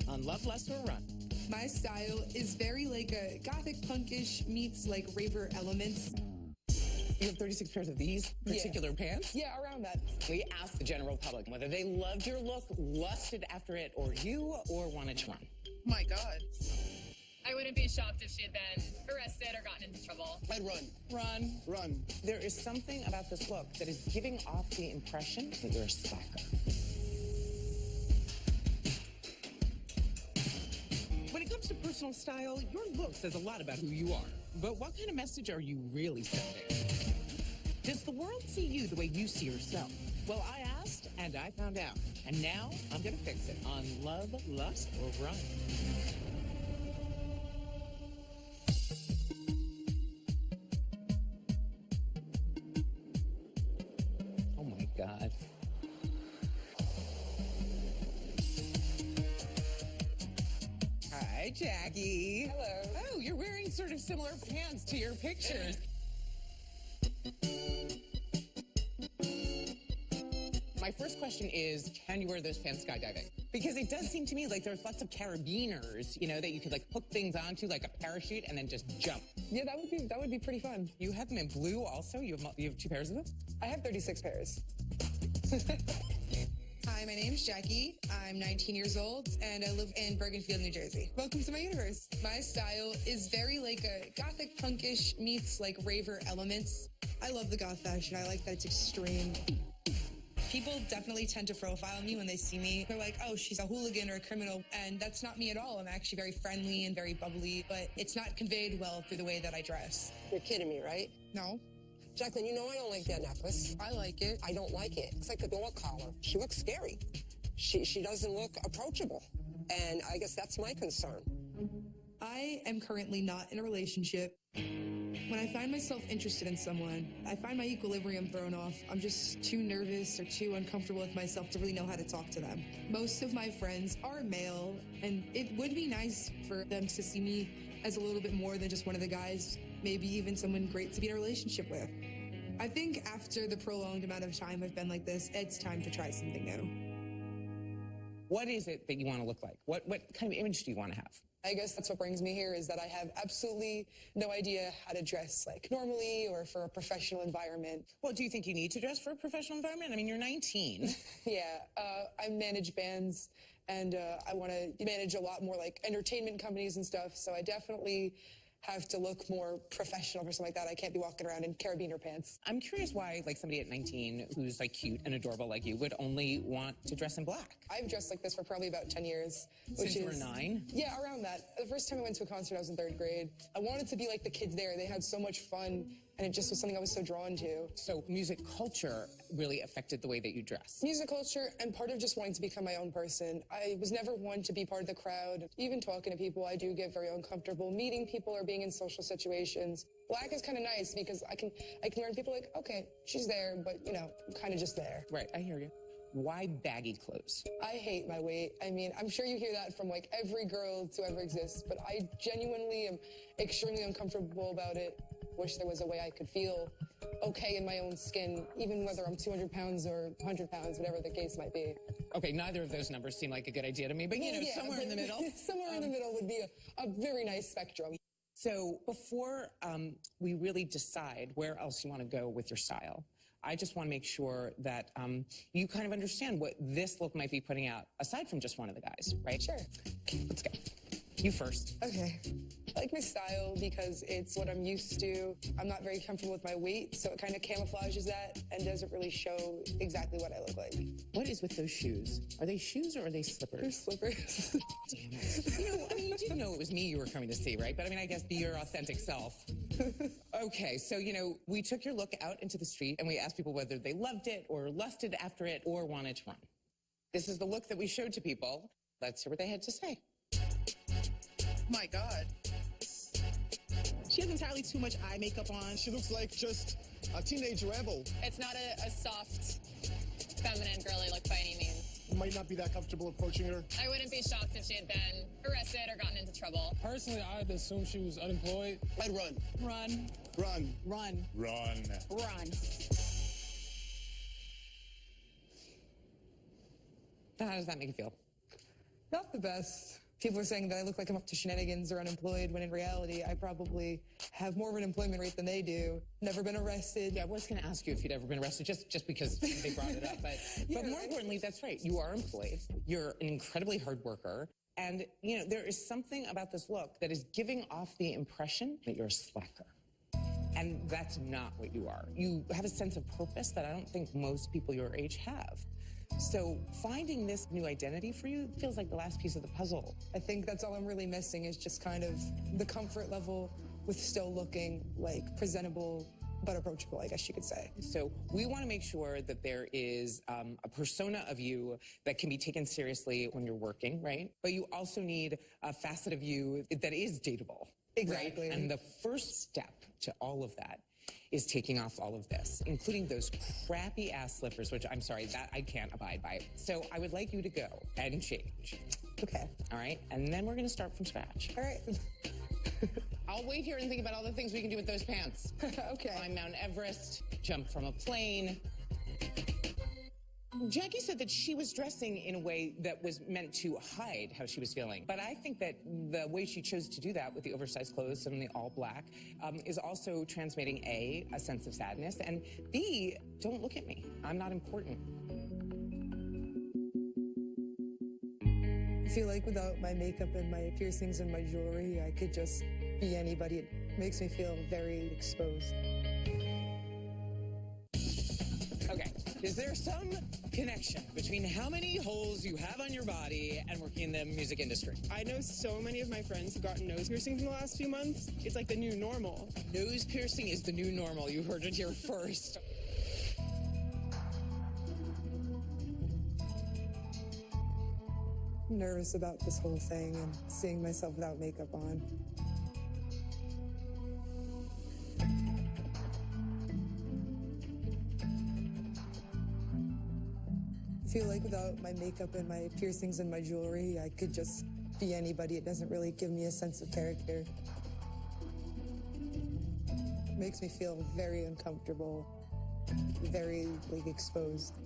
on Love, Lust, or Run. My style is very like a gothic punkish meets like raver elements. You have 36 pairs of these particular pants? Yeah, around that. We asked the general public whether they loved your look, lusted after it, or wanted to run. My God. I wouldn't be shocked if she had been arrested or gotten into trouble. I'd run. Run. Run. There is something about this look that is giving off the impression that you're a stalker. When it comes to personal style, your look says a lot about who you are. But what kind of message are you really sending? Does the world see you the way you see yourself? Well, I asked, and I found out. And now I'm going to fix it on Love, Lust, or Run. Oh, my God. Hi, Jackie. Hello. Oh, you're wearing sort of similar pants to your pictures. My first question is, can you wear those pants skydiving? Because it does seem to me like there's lots of carabiners, you know, that you could like hook things onto like a parachute and then just jump. Yeah, that would be pretty fun. You have them in blue also? You have 2 pairs of them? I have 36 pairs. Hi, my name's Jakki. I'm 19 years old, and I live in Bergenfield, New Jersey. Welcome to my universe. My style is very like a gothic punkish meets like raver elements. I love the goth fashion. I like that it's extreme. People definitely tend to profile me when they see me. They're like, oh, she's a hooligan or a criminal. And that's not me at all. I'm actually very friendly and very bubbly, but it's not conveyed well through the way that I dress. You're kidding me, right? No. Jacqueline, you know I don't like that necklace. I like it. I don't like it. It's like a dog collar. She looks scary. She doesn't look approachable. And I guess that's my concern. I am currently not in a relationship. When I find myself interested in someone, I find my equilibrium thrown off. I'm just too nervous or too uncomfortable with myself to really know how to talk to them. Most of my friends are male, and it would be nice for them to see me as a little bit more than just one of the guys, maybe even someone great to be in a relationship with. I think after the prolonged amount of time I've been like this, it's time to try something new. What is it that you want to look like? What kind of image do you want to have? I guess that's what brings me here is that I have absolutely no idea how to dress like normally or for a professional environment. Well, do you think you need to dress for a professional environment? I mean, you're 19. Yeah, I manage bands and I want to manage a lot more like entertainment companies and stuff. So I definitely have to look more professional for something like that. I can't be walking around in carabiner pants. I'm curious why, like, somebody at 19 who's, like, cute and adorable like you would only want to dress in black. I've dressed like this for probably about 10 years. Since you were 9? Yeah, around that. The first time I went to a concert, I was in 3rd grade. I wanted to be like the kids there. They had so much fun, and it just was something I was so drawn to. So music culture really affected the way that you dress. Music culture and part of just wanting to become my own person. I was never one to be part of the crowd. Even talking to people, I do get very uncomfortable. Meeting people or being in social situations. Black is kind of nice because I can learn people like, okay, she's there, but, you know, I'm kind of just there. Right, I hear you. Why baggy clothes? I hate my weight. I mean, I'm sure you hear that from like every girl to ever exist, but I genuinely am extremely uncomfortable about it. Wish there was a way I could feel okay in my own skin, even whether I'm 200 pounds or 100 pounds, whatever the case might be. Okay, neither of those numbers seem like a good idea to me, but you know, yeah, somewhere in the middle. Somewhere in the middle would be a very nice spectrum. So before we really decide where else you want to go with your style, I just want to make sure that you kind of understand what this look might be putting out, aside from just one of the guys, right? Sure. Okay, let's go. You first. Okay. I like my style because it's what I'm used to. I'm not very comfortable with my weight, so it kind of camouflages that and doesn't really show exactly what I look like. What is with those shoes? Are they shoes or are they slippers? They're slippers. Damn it. You know, I mean, you didn't know it was me you were coming to see, right? But I mean, I guess be your authentic self. Okay, so, you know, we took your look out into the street and we asked people whether they loved it or lusted after it or wanted to run. This is the look that we showed to people. Let's hear what they had to say. My God. She has entirely too much eye makeup on. She looks like just a teenage rebel. It's not a soft, feminine, girly look by any means. You might not be that comfortable approaching her. I wouldn't be shocked if she had been arrested or gotten into trouble. Personally, I'd assume she was unemployed. I'd run. Run. Run. Run. Run. Run. How does that make you feel? Not the best. People are saying that I look like I'm up to shenanigans or unemployed, when in reality, I probably have more of an employment rate than they do. Never been arrested. Yeah, I was going to ask you if you'd ever been arrested, just because they brought it up. But more importantly, that's right. You are employed. You're an incredibly hard worker. And, you know, there is something about this look that is giving off the impression that you're a slacker. And that's not what you are. You have a sense of purpose that I don't think most people your age have. So finding this new identity for you feels like the last piece of the puzzle. I think that's all I'm really missing is just kind of the comfort level with still looking like presentable but approachable, I guess you could say. So we want to make sure that there is a persona of you that can be taken seriously when you're working, right? But you also need a facet of you that is dateable. Exactly. Right? And the first step to all of that is taking off all of this, including those crappy ass slippers, which I'm sorry, that I can't abide by. So I would like you to go and change. Okay. All right? And then we're going to start from scratch. All right. I'll wait here and think about all the things we can do with those pants. Okay. Climb Mount Everest, jump from a plane. Jakki said that she was dressing in a way that was meant to hide how she was feeling. But I think that the way she chose to do that with the oversized clothes and the all black is also transmitting A, a sense of sadness, and B, don't look at me. I'm not important. I feel like without my makeup and my piercings and my jewelry, I could just be anybody. It makes me feel very exposed. Okay, is there some connection between how many holes you have on your body and working in the music industry? I know so many of my friends have gotten nose piercings in the last few months. It's like the new normal. Nose piercing is the new normal. You heard it here first. I'm nervous about this whole thing and seeing myself without makeup on. I feel like without my makeup and my piercings and my jewelry, I could just be anybody. It doesn't really give me a sense of character. It makes me feel very uncomfortable, very, like, exposed.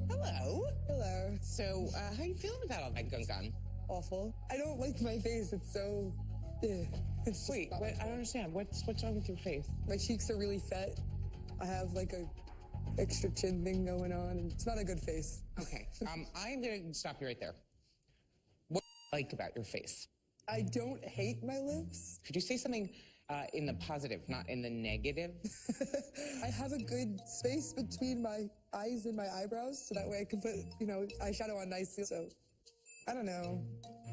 Hello. Hello. So, how are you feeling about all that gun? Awful. I don't like my face. It's so... It's just Wait, not- what? I don't understand. What's wrong with your face? My cheeks are really fat. I have like a extra chin thing going on, and it's not a good face. Okay, I'm gonna stop you right there. What do you like about your face? I don't hate my lips. Could you say something in the positive, not in the negative? I have a good space between my eyes and my eyebrows, so that way I can put, eyeshadow on nicely. So, I don't know.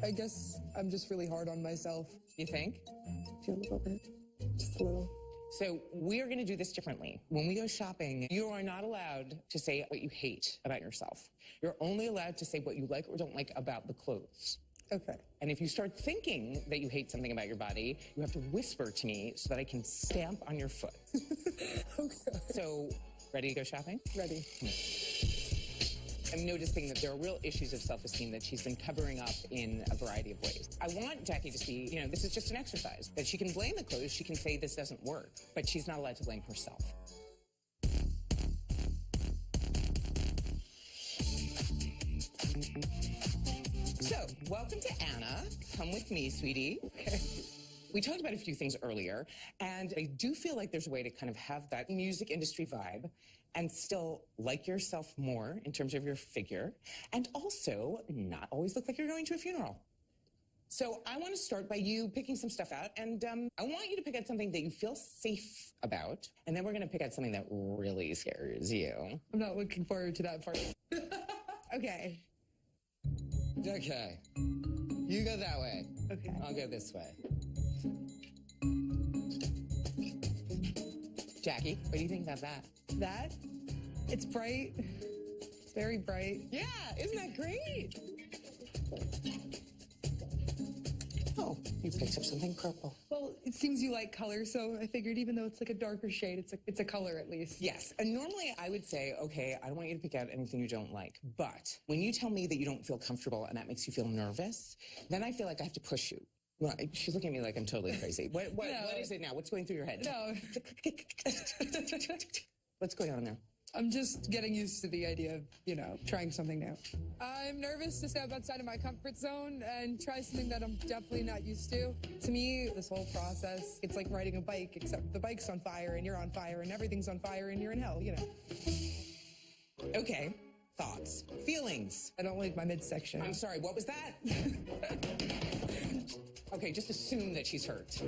I guess I'm just really hard on myself. You think? Feel a little bit. Just a little. So we are going to do this differently. When we go shopping, you are not allowed to say what you hate about yourself. You're only allowed to say what you like or don't like about the clothes. Okay. And if you start thinking that you hate something about your body, you have to whisper to me so that I can stamp on your foot. Okay. So, ready to go shopping? Ready. I'm noticing that there are real issues of self-esteem that she's been covering up in a variety of ways. I want Jakki to see, this is just an exercise, that she can blame the clothes, she can say this doesn't work, but she's not allowed to blame herself. So, welcome to Anna. Come with me, sweetie. Okay. We talked about a few things earlier, and I do feel like there's a way to kind of have that music industry vibe and still like yourself more in terms of your figure, and also not always look like you're going to a funeral. So I want to start by you picking some stuff out, and I want you to pick out something that you feel safe about, and then we're going to pick out something that really scares you. I'm not looking forward to that part. Okay. Okay. You go that way. Okay. I'll go this way. Jakki, what do you think about that? That? It's bright. It's very bright. Yeah, isn't that great? Oh, you picked up something purple. Well, it seems you like color, so I figured even though it's like a darker shade, it's a color at least. Yes, and normally I would say, okay, I don't want you to pick out anything you don't like. But when you tell me that you don't feel comfortable and that makes you feel nervous, then I feel like I have to push you. Well, she's looking at me like I'm totally crazy. What is it now? What's going through your head? No. What's going on there? I'm just getting used to the idea of, trying something new. I'm nervous to step outside of my comfort zone and try something that I'm definitely not used to. To me, this whole process, it's like riding a bike, except the bike's on fire and you're on fire and everything's on fire and you're in hell, Okay. Thoughts. Feelings. I don't like my midsection. I'm sorry, what was that? Okay, just assume that she's hurt.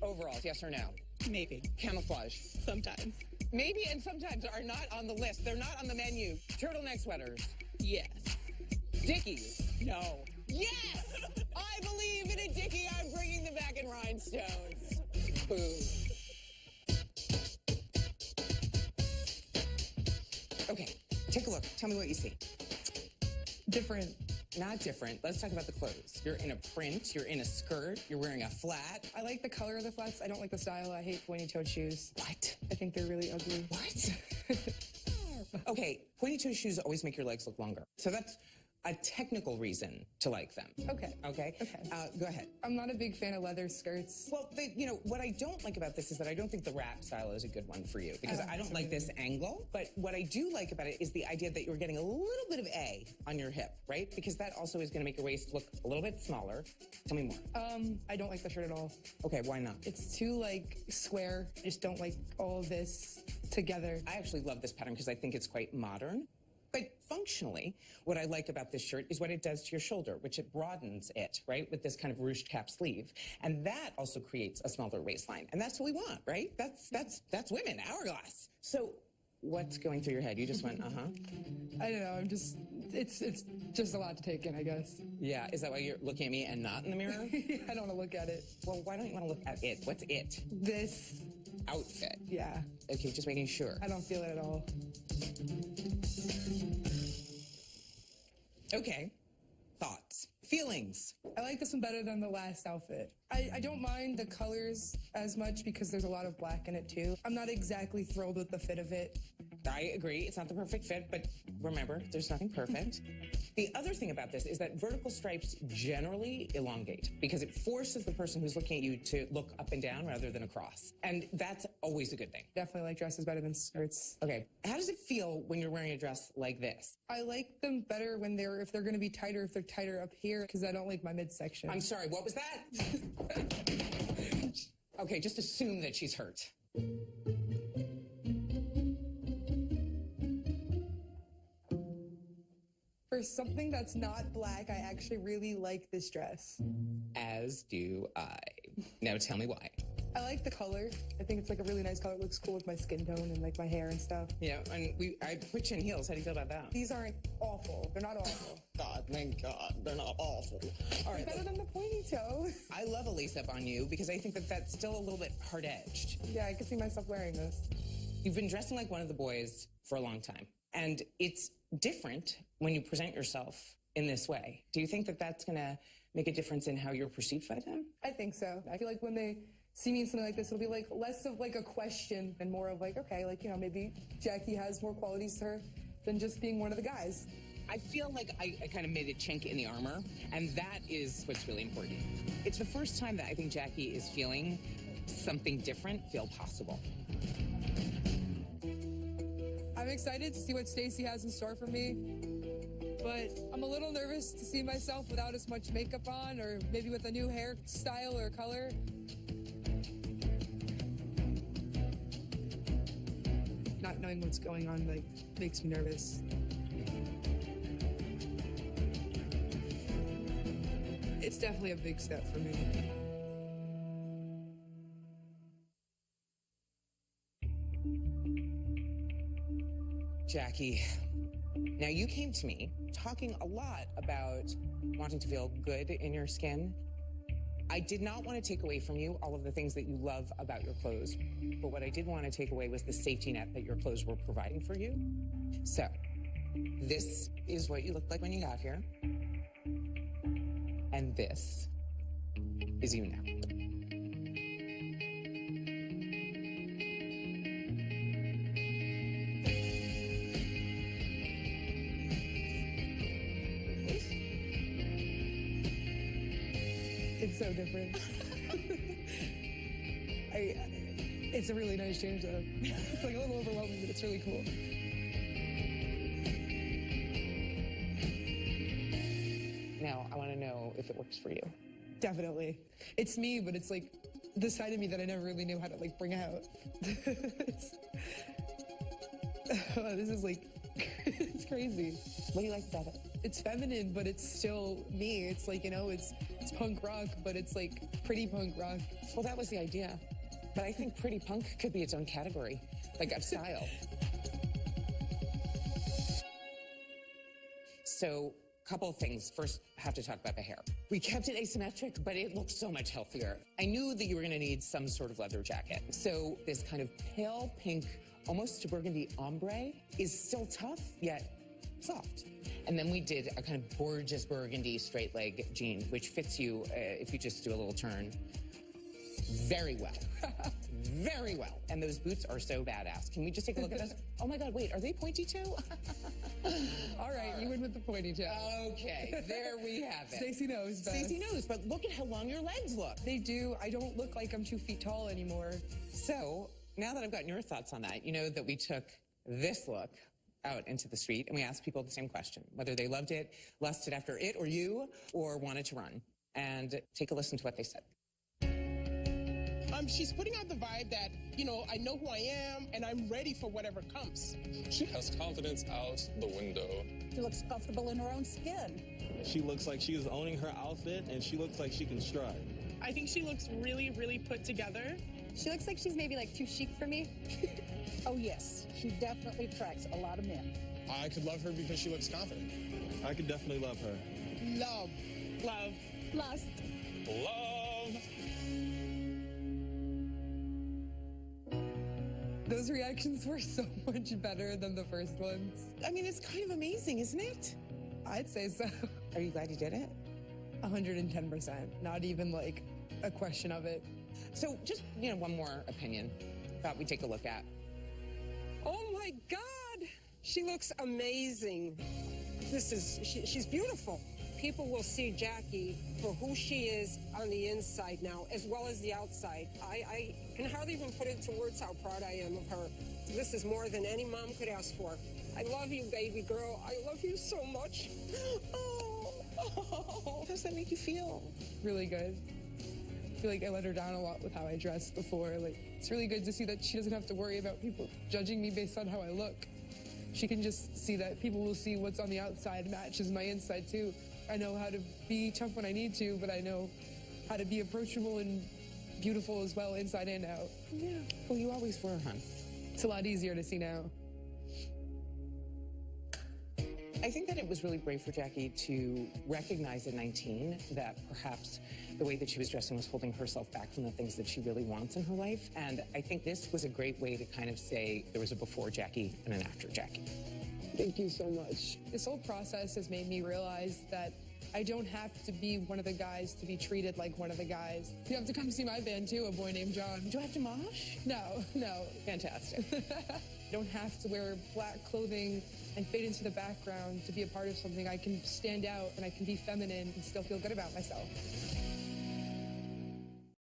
Overalls, yes or no? Maybe. Camouflage. Sometimes. Maybe and sometimes are not on the list. They're not on the menu. Turtleneck sweaters. Yes. Dickies. No. Yes! I believe in a Dickie. I'm bringing them back in rhinestones. Boo. Okay, take a look. Tell me what you see. Different. Not different. Let's talk about the clothes. You're in a print. You're in a skirt. You're wearing a flat. I like the color of the flats. I don't like the style. I hate pointy-toed shoes. What? I think they're really ugly. What? Okay, pointy-toed shoes always make your legs look longer. So that's a technical reason to like them. Okay. Okay? Go ahead. I'm not a big fan of leather skirts. Well, what I don't like about this is that I don't think the wrap style is a good one for you because I don't like this angle. But what I do like about it is the idea that you're getting a little bit of A on your hip, right? Because that also is going to make your waist look a little bit smaller. Tell me more. I don't like the shirt at all. Okay, why not? It's too, square. I just don't like all of this together. I actually love this pattern because I think it's quite modern. But functionally, what I like about this shirt is what it does to your shoulder, which it broadens it, right, with this kind of ruched cap sleeve. And that also creates a smaller waistline. And that's what we want, right? That's women, hourglass. So what's going through your head? You just went, uh-huh. I don't know. It's just a lot to take in, I guess. Yeah, is that why you're looking at me and not in the mirror? I don't want to look at it. Well, why don't you want to look at it? What's it? This outfit. Yeah. Okay, just making sure. I don't feel it at all. Okay. Thoughts. Feelings. I like this one better than the last outfit. I don't mind the colors as much because there's a lot of black in it too. I'm not exactly thrilled with the fit of it. I agree. It's not the perfect fit, but remember, there's nothing perfect. The other thing about this is that vertical stripes generally elongate because it forces the person who's looking at you to look up and down rather than across. And that's always a good thing. Definitely like dresses better than skirts. Okay. How does it feel when you're wearing a dress like this? I like them better when if they're going to be tighter, if they're tighter up here, because I don't like my midsection. I'm sorry, what was that? Okay, just assume that she's hurt. For something that's not black, I actually really like this dress. As do I. Now tell me why. I like the color. I think it's a really nice color. It looks cool with my skin tone and my hair and stuff. Yeah, and I put you in heels. How do you feel about that? These aren't awful. They're not awful. God, thank God. They're not awful. All right. Better than the pointy toe. I love a lace up on you because I think that that's still a little bit hard-edged. Yeah, I could see myself wearing this. You've been dressing like one of the boys for a long time. And it's different when you present yourself in this way. Do you think that that's going to make a difference in how you're perceived by them? I think so. I feel like when they see me in something like this, it'll be less of a question and more of okay, maybe Jakki has more qualities to her than just being one of the guys. I feel like I kind of made a chink in the armor, and that is what's really important. It's the first time that I think Jakki is feeling something different feel possible. I'm excited to see what Stacy has in store for me, but I'm a little nervous to see myself without as much makeup on, or maybe with a new hairstyle or color. Not knowing what's going on makes me nervous. It's definitely a big step for me. Jakki, now you came to me talking a lot about wanting to feel good in your skin. I did not want to take away from you all of the things that you love about your clothes, but what I did want to take away was the safety net that your clothes were providing for you. So, this is what you looked like when you got here. And this is you now. It's so different. It's a really nice change, though. It's like a little overwhelming, but it's really cool. Now, I want to know if it works for you. Definitely. It's me, but it's like the side of me that I never really knew how to like bring out. This is like, it's crazy. What do you like about it? It's feminine, but it's still me. It's like, you know, it's punk rock, but it's like pretty punk rock. Well, that was the idea. But I think pretty punk could be its own category, like of style. So, couple of things. First, have to talk about the hair. We kept it asymmetric, but it looks so much healthier. I knew that you were going to need some sort of leather jacket. So this kind of pale pink, almost burgundy ombre is still tough, yet soft. And then we did a kind of gorgeous burgundy straight leg jean, which fits you, if you just do a little turn, very well. Very well. And those boots are so badass. Can we just take a look at those? Oh my God, wait, are they pointy too? All right, you win with the pointy toe. Okay, there we have it. Stacey knows best. Stacey knows, but look at how long your legs look. They do. I don't look like I'm 2 feet tall anymore. So now that I've gotten your thoughts on that, you know that we took this look out into the street and we asked people the same question, whether they loved it, lusted after it or you, or wanted to run. And take a listen to what they said. She's putting out the vibe that, you know, I know who I am and I'm ready for whatever comes. She has confidence out the window. She looks comfortable in her own skin. She looks like she is owning her outfit, and she looks like she can stride. I think she looks really, really put together. She looks like she's maybe like too chic for me. Oh, yes. She definitely attracts a lot of men. I could love her because she looks confident. I could definitely love her. Love. Love. Lust. Love. Those reactions were so much better than the first ones. I mean, it's kind of amazing, isn't it? I'd say so. Are you glad you did it? 110%. Not even like a question of it. So just, you know, one more opinion thought we'd take a look at. Oh my God, she looks amazing. She's beautiful. People will see Jakki for who she is on the inside now, as well as the outside. I can hardly even put into words how proud I am of her. This is more than any mom could ask for. I love you, baby girl. I love you so much. Oh, How does that make you feel? Really good. I feel like I let her down a lot with how I dressed before. Like, it's really good to see that she doesn't have to worry about people judging me based on how I look. She can just see that people will see what's on the outside matches my inside too. I know how to be tough when I need to, but I know how to be approachable and beautiful as well, inside and out. Yeah. Well, you always were, hon. It's a lot easier to see now. I think that it was really brave for Jakki to recognize at 19 that perhaps the way that she was dressing was holding herself back from the things that she really wants in her life. And I think this was a great way to kind of say there was a before Jakki and an after Jakki. thank you so much. This whole process has made me realize that I don't have to be one of the guys to be treated like one of the guys. You have to come see my band too, A Boy Named John. Do I have to mosh? No. Fantastic. I don't have to wear black clothing and fade into the background to be a part of something. I can stand out and I can be feminine and still feel good about myself.